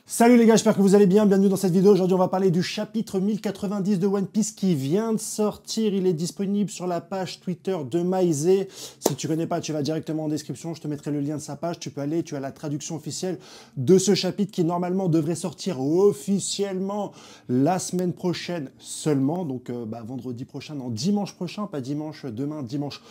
Salut les gars, j'espère que vous allez bien, bienvenue dans cette vidéo. Aujourd'hui on va parler du chapitre 1090 de One Piece qui vient de sortir. Il est disponible sur la page Twitter de Maizé. Si tu connais pas, tu vas directement en description, je te mettrai le lien de sa page, tu peux aller, tu as la traduction officielle de ce chapitre qui normalement devrait sortir officiellement la semaine prochaine seulement. Donc vendredi prochain, non, dimanche prochain, pas dimanche demain, dimanche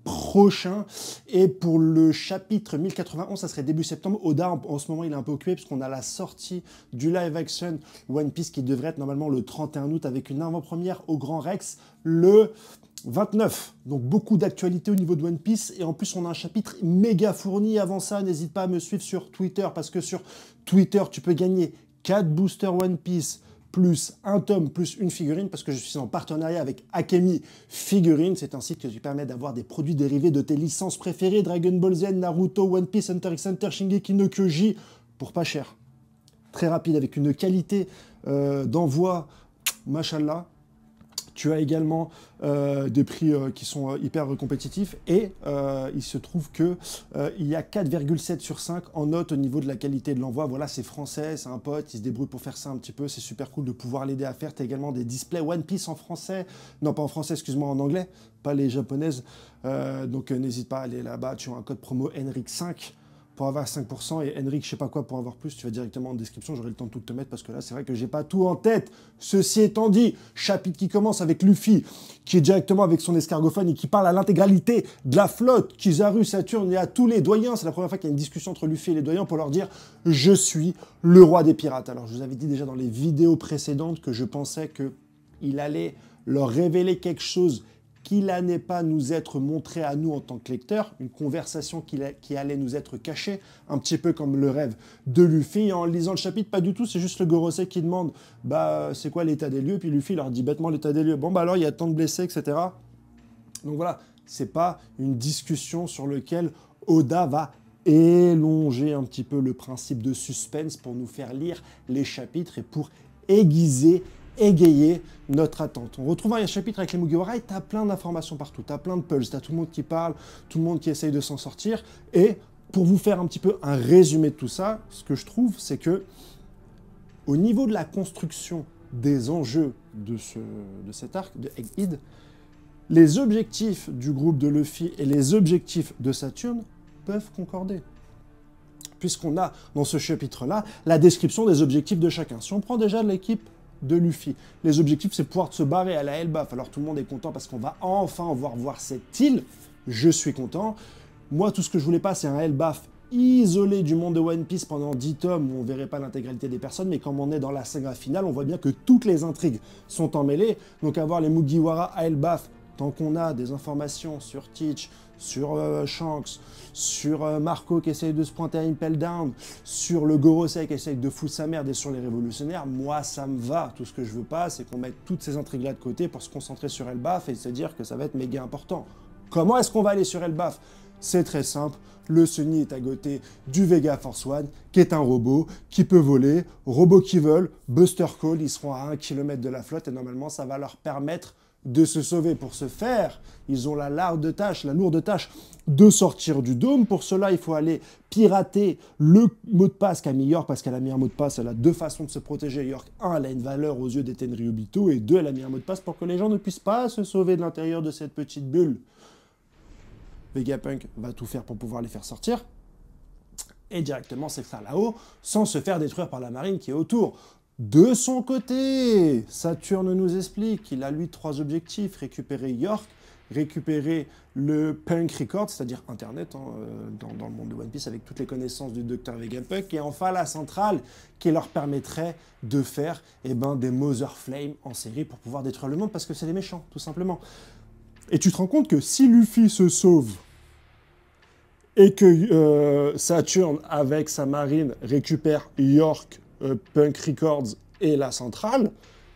prochain. Et pour le chapitre 1091, ça serait début septembre. Oda, en ce moment, il est un peu occupé puisqu'on a la sortie du live action One Piece qui devrait être normalement le 31 août avec une avant-première au Grand Rex le 29. Donc beaucoup d'actualités au niveau de One Piece. Et en plus, on a un chapitre méga fourni. Avant ça, n'hésite pas à me suivre sur Twitter parce que sur Twitter, tu peux gagner 4 boosters One Piece plus un tome, plus une figurine, parce que je suis en partenariat avec Akemi Figurines. C'est un site qui permet d'avoir des produits dérivés de tes licences préférées, Dragon Ball Z, Naruto, One Piece, Hunter x Hunter, Shingeki no Kyoji, pour pas cher. Très rapide, avec une qualité d'envoi, machallah. Tu as également des prix qui sont hyper compétitifs et il se trouve que il y a 4,7 sur 5 en note au niveau de la qualité de l'envoi. Voilà, c'est français, c'est un pote, il se débrouille pour faire ça un petit peu. C'est super cool de pouvoir l'aider à faire. Tu as également des displays One Piece en français. Non, pas en français, excuse-moi, en anglais, pas les japonaises. Donc n'hésite pas à aller là-bas. Tu as un code promo Henrik5 pour avoir 5%, et Henrik, je sais pas quoi, pour avoir plus, tu vas directement en description, j'aurai le temps de tout te mettre, parce que là, c'est vrai que j'ai pas tout en tête. Ceci étant dit, chapitre qui commence avec Luffy, qui est directement avec son escargophone et qui parle à l'intégralité de la flotte, Kizaru, Saturne et à tous les doyens. C'est la première fois qu'il y a une discussion entre Luffy et les doyens pour leur dire « Je suis le roi des pirates ». Alors, je vous avais dit déjà dans les vidéos précédentes que je pensais qu'il allait leur révéler quelque chose qui n'allait pas nous être montré à nous en tant que lecteurs, une conversation qui allait nous être cachée, un petit peu comme le rêve de Luffy. Et en lisant le chapitre, pas du tout, c'est juste le Gorosei qui demande c'est quoi l'état des lieux, puis Luffy leur dit bêtement l'état des lieux. Bon alors il y a tant de blessés, etc. Donc voilà, c'est pas une discussion sur laquelle Oda va élonger un petit peu le principe de suspense pour nous faire lire les chapitres et pour égayer notre attente. On retrouve un chapitre avec les Mugiwara et tu as plein d'informations partout, tu as plein de pulls, tu as tout le monde qui parle, tout le monde qui essaye de s'en sortir. Et pour vous faire un petit peu un résumé de tout ça, ce que je trouve, c'est que au niveau de la construction des enjeux de cet arc, de Egghead, les objectifs du groupe de Luffy et les objectifs de Saturne peuvent concorder. Puisqu'on a dans ce chapitre-là la description des objectifs de chacun. Si on prend déjà l'équipe de Luffy, les objectifs, c'est pouvoir se barrer à la Elbaf. Alors tout le monde est content parce qu'on va enfin voir cette île. Je suis content. Moi, tout ce que je voulais pas, c'est un Elbaf isolé du monde de One Piece pendant 10 tomes où on verrait pas l'intégralité des personnes, mais comme on est dans la saga finale, on voit bien que toutes les intrigues sont emmêlées. Donc avoir les Mugiwara à Elbaf, tant qu'on a des informations sur Teach, sur Shanks, sur Marco qui essaye de se pointer à Impel Down, sur le Gorosei qui essaye de foutre sa merde et sur les révolutionnaires, moi ça me va. Tout ce que je veux pas, c'est qu'on mette toutes ces intrigues-là de côté pour se concentrer sur Elbaf et se dire que ça va être méga important. Comment est-ce qu'on va aller sur Elbaf? C'est très simple, le Sunny est à côté du Vega Force One, qui est un robot, qui peut voler, robot qui vole, Buster Call, ils seront à 1 km de la flotte et normalement ça va leur permettre de se sauver. Pour ce faire, ils ont la lourde tâche de sortir du dôme. Pour cela, il faut aller pirater le mot de passe qu'a mis York, parce qu'elle a mis un mot de passe, elle a deux façons de se protéger. York, 1, elle a une valeur aux yeux des Tenryubito, et 2, elle a mis un mot de passe pour que les gens ne puissent pas se sauver de l'intérieur de cette petite bulle. Vegapunk va tout faire pour pouvoir les faire sortir, et directement s'extraire là-haut, sans se faire détruire par la marine qui est autour. De son côté, Saturne nous explique qu'il a lui 3 objectifs: récupérer York, récupérer le Punk Record, c'est-à-dire Internet dans le monde de One Piece avec toutes les connaissances du Dr Vegapunk, et enfin la centrale qui leur permettrait de faire des Mother Flame en série pour pouvoir détruire le monde parce que c'est des méchants, tout simplement. Et tu te rends compte que si Luffy se sauve et que Saturne, avec sa marine, récupère York, Punk Records et la centrale,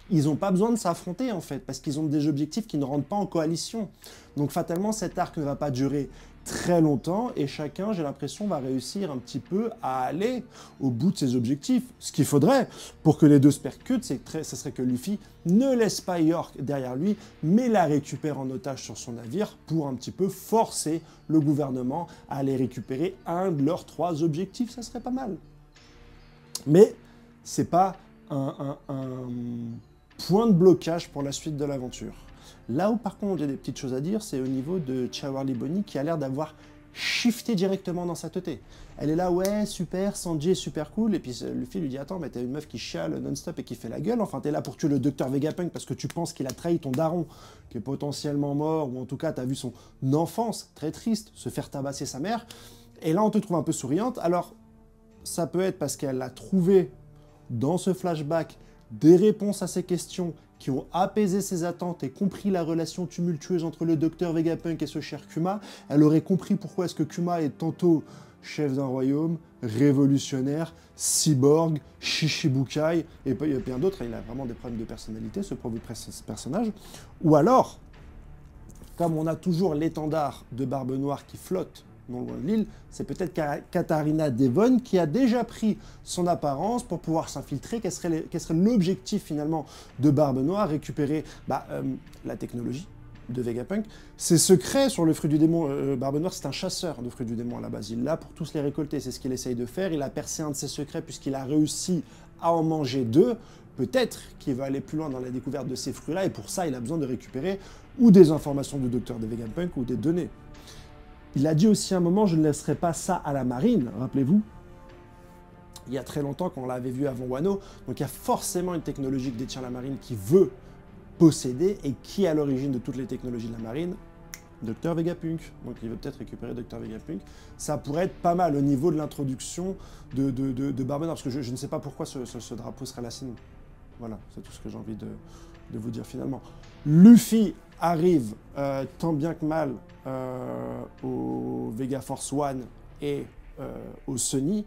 ils n'ont pas besoin de s'affronter en fait, parce qu'ils ont des objectifs qui ne rentrent pas en coalition. Donc fatalement, cet arc ne va pas durer très longtemps, et chacun, j'ai l'impression, va réussir un petit peu à aller au bout de ses objectifs. Ce qu'il faudrait pour que les deux se percutent, ce serait que Luffy ne laisse pas York derrière lui, mais la récupère en otage sur son navire pour un petit peu forcer le gouvernement à aller récupérer un de leurs 3 objectifs. Ça serait pas mal. Mais c'est pas un point de blocage pour la suite de l'aventure. Là où par contre il y a des petites choses à dire, c'est au niveau de Chiawarli Bonnie qui a l'air d'avoir shifté directement dans sa teuté. Elle est là, ouais, super, Sanji est super cool, et puis Luffy lui dit, attends, mais t'es une meuf qui chiale non-stop et qui fait la gueule, enfin t'es là pour tuer le docteur Vegapunk parce que tu penses qu'il a trahi ton daron, qui est potentiellement mort, ou en tout cas t'as vu son enfance, très triste, se faire tabasser sa mère, et là on te trouve un peu souriante. Alors ça peut être parce qu'elle a trouvé dans ce flashback des réponses à ses questions qui ont apaisé ses attentes et compris la relation tumultueuse entre le docteur Vegapunk et ce cher Kuma. Elle aurait compris pourquoi est-ce que Kuma est tantôt chef d'un royaume, révolutionnaire, cyborg, Shichibukai, et bien d'autres. Il a vraiment des problèmes de personnalité, ce pauvre personnage. Ou alors, comme on a toujours l'étendard de Barbe Noire qui flotte non loin de l'île, c'est peut-être Katarina Devon qui a déjà pris son apparence pour pouvoir s'infiltrer. Quel serait l'objectif finalement de Barbe Noire? Récupérer la technologie de Vegapunk. Ses secrets sur le fruit du démon, Barbe Noire c'est un chasseur de fruits du démon à la base. Il l'a pour tous les récolter, c'est ce qu'il essaye de faire. Il a percé un de ses secrets puisqu'il a réussi à en manger 2. Peut-être qu'il va aller plus loin dans la découverte de ces fruits-là, et pour ça il a besoin de récupérer ou des informations du docteur de Vegapunk ou des données. Il a dit aussi à un moment, je ne laisserai pas ça à la marine, rappelez-vous. Il y a très longtemps, quand on l'avait vu avant Wano, donc il y a forcément une technologie que détient la marine qui veut posséder, et qui est à l'origine de toutes les technologies de la marine? Dr Vegapunk. Donc il veut peut-être récupérer Dr Vegapunk. Ça pourrait être pas mal au niveau de l'introduction de Barbe Noire, parce que je ne sais pas pourquoi ce drapeau serait la sienne. Voilà, c'est tout ce que j'ai envie de vous dire finalement. Luffy arrive tant bien que mal au Vega Force One et au Sunny,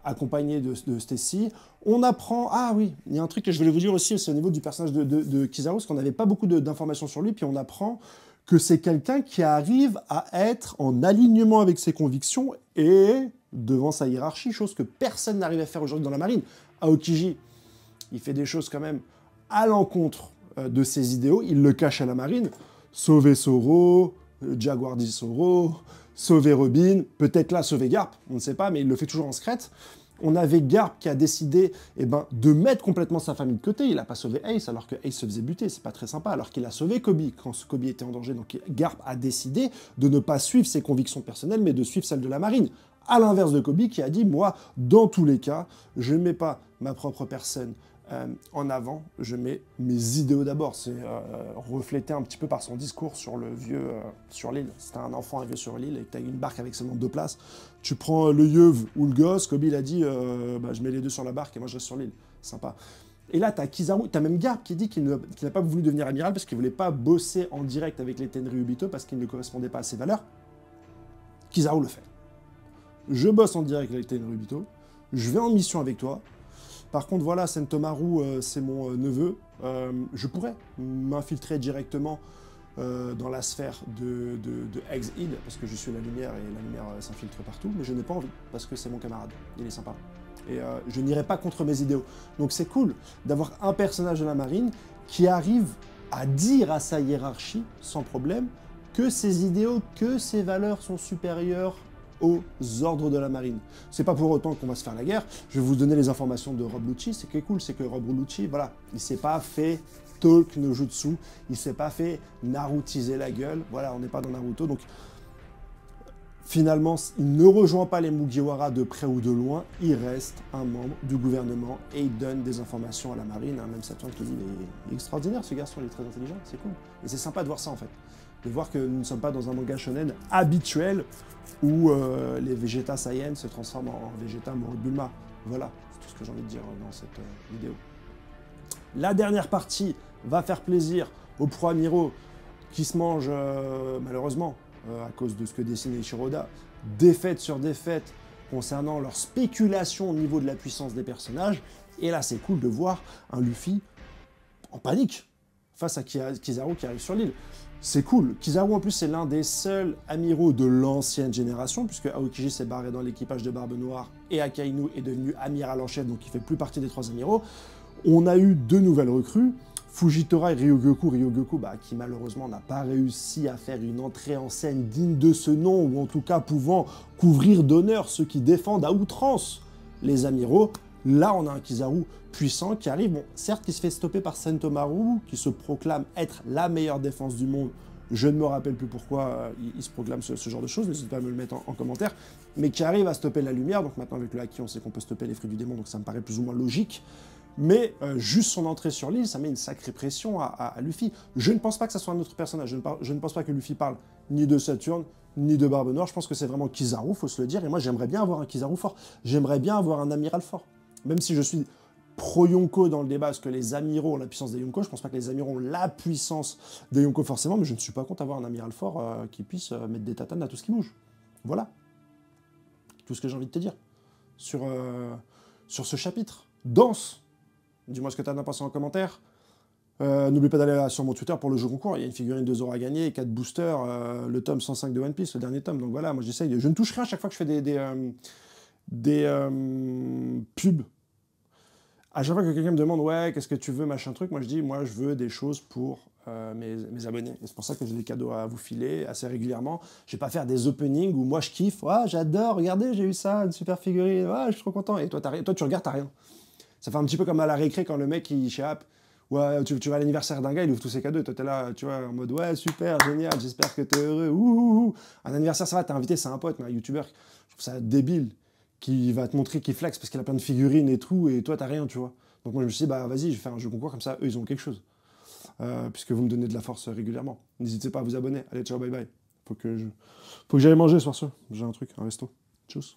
accompagné de Stacy. On apprend... Ah oui, il y a un truc que je voulais vous dire aussi, c'est au niveau du personnage de Kizaru, parce qu'on n'avait pas beaucoup d'informations sur lui, puis on apprend que c'est quelqu'un qui arrive à être en alignement avec ses convictions et devant sa hiérarchie, chose que personne n'arrive à faire aujourd'hui dans la marine. Aokiji, il fait des choses quand même à l'encontre de ses idéaux, il le cache à la marine. Sauver Zoro, Jaguar dit Zoro, sauver Robin, peut-être là sauver Garp, on ne sait pas, mais il le fait toujours en secrète. On avait Garp qui a décidé de mettre complètement sa famille de côté. Il n'a pas sauvé Ace alors que Ace se faisait buter, c'est pas très sympa, alors qu'il a sauvé Kobe quand Kobe était en danger. Donc Garp a décidé de ne pas suivre ses convictions personnelles, mais de suivre celles de la marine. À l'inverse de Kobe qui a dit, moi, dans tous les cas, je ne mets pas ma propre personne en avant, je mets mes idéaux d'abord. C'est reflété un petit peu par son discours sur le vieux sur l'île. Si t'as un enfant et vieux sur l'île et que t'as une barque avec seulement 2 places, tu prends le yeuve ou le gosse. Kobe il a dit je mets les 2 sur la barque et moi je reste sur l'île. Sympa. Et là t'as Kizaru, t'as même Garp qui dit qu'il n'a pas voulu devenir amiral parce qu'il voulait pas bosser en direct avec les Tenryubito parce qu'il ne correspondait pas à ses valeurs. Kizaru le fait. Je bosse en direct avec les Tenryubito, je vais en mission avec toi. Par contre, voilà, Sentomaru, c'est mon neveu. Je pourrais m'infiltrer directement dans la sphère de Eggs-Id, parce que je suis la lumière et la lumière s'infiltre partout, mais je n'ai pas envie, parce que c'est mon camarade, il est sympa. Et je n'irai pas contre mes idéaux. Donc c'est cool d'avoir un personnage de la marine qui arrive à dire à sa hiérarchie, sans problème, que ses idéaux, que ses valeurs sont supérieures aux ordres de la marine. C'est pas pour autant qu'on va se faire la guerre. Je vais vous donner les informations de Rob Lucci. Ce qui est cool, c'est que Rob Lucci, voilà, il s'est pas fait talk no jutsu, il s'est pas fait narutiser la gueule. Voilà, on n'est pas dans Naruto, donc finalement, il ne rejoint pas les Mugiwara de près ou de loin, il reste un membre du gouvernement et il donne des informations à la marine. Même Saturne qui dit, il est extraordinaire ce garçon, il est très intelligent, c'est cool. Et c'est sympa de voir ça en fait. De voir que nous ne sommes pas dans un manga shonen habituel où les Vegeta Saiyan se transforment en Vegeta Moribulma. Voilà, c'est tout ce que j'ai envie de dire dans cette vidéo. La dernière partie va faire plaisir aux pro-amiraux qui se mangent, malheureusement, à cause de ce que dessine Eiichiroda, défaite sur défaite concernant leur spéculation au niveau de la puissance des personnages. Et là, c'est cool de voir un Luffy en panique face à Kizaru qui arrive sur l'île. C'est cool. Kizaru, en plus, c'est l'un des seuls amiraux de l'ancienne génération, puisque Aokiji s'est barré dans l'équipage de Barbe Noire et Akainu est devenu amiral en chef, donc il fait plus partie des 3 amiraux. On a eu 2 nouvelles recrues, Fujitora et Ryogoku. Ryogoku, qui malheureusement n'a pas réussi à faire une entrée en scène digne de ce nom, ou en tout cas pouvant couvrir d'honneur ceux qui défendent à outrance les amiraux. Là, on a un Kizaru puissant qui arrive, bon, certes, qui se fait stopper par Sentomaru, qui se proclame être la meilleure défense du monde. Je ne me rappelle plus pourquoi il se proclame ce genre de choses, n'hésitez pas à me le mettre en commentaire, mais qui arrive à stopper la lumière. Donc maintenant, avec le haki, on sait qu'on peut stopper les fruits du démon, donc ça me paraît plus ou moins logique. Mais juste son entrée sur l'île, ça met une sacrée pression à Luffy. Je ne pense pas que ça soit un autre personnage. Je ne pense pas que Luffy parle ni de Saturne, ni de Barbe Noire. Je pense que c'est vraiment Kizaru, faut se le dire. Et moi, j'aimerais bien avoir un Kizaru fort. J'aimerais bien avoir un amiral fort. Même si je suis pro-Yonko dans le débat, parce que les amiraux ont la puissance des Yonko, je pense pas que les amiraux ont la puissance des Yonko forcément, mais je ne suis pas contre avoir un amiral fort qui puisse mettre des tatanes à tout ce qui bouge. Voilà. Tout ce que j'ai envie de te dire sur ce chapitre. Danse. Dis-moi ce que tu as pensé en commentaire. N'oublie pas d'aller sur mon Twitter pour le jeu concours. Il y a une figurine de Zoro à gagner, 4 boosters, le tome 105 de One Piece, le dernier tome. Donc voilà, moi j'essaye. Je ne touche rien à chaque fois que je fais des pubs. À chaque fois que quelqu'un me demande, ouais, qu'est-ce que tu veux, machin truc, moi je dis, moi je veux des choses pour mes abonnés. Et c'est pour ça que j'ai des cadeaux à vous filer assez régulièrement. Je vais pas faire des openings où moi je kiffe, ouais, j'adore, regardez, j'ai eu ça, une super figurine, ouais, je suis trop content. Et toi, tu regardes, t'as rien. Ça fait un petit peu comme à la récré quand le mec il chape, ouais, tu vas à l'anniversaire d'un gars, il ouvre tous ses cadeaux, et toi t'es là, tu vois, en mode ouais, super, génial, j'espère que t'es heureux, ouh. Un anniversaire, ça va, t'es invité, c'est un pote, mais un youtubeur, je trouve ça débile, qui va te montrer qu'il flex parce qu'il a plein de figurines et tout, et toi t'as rien, tu vois. Donc moi je me suis dit, bah vas-y, je vais faire un jeu concours, comme ça, eux ils ont quelque chose. Puisque vous me donnez de la force régulièrement. N'hésitez pas à vous abonner. Allez, ciao, bye bye. Faut que j'aille manger ce soir. J'ai un truc, un resto. Tchuss.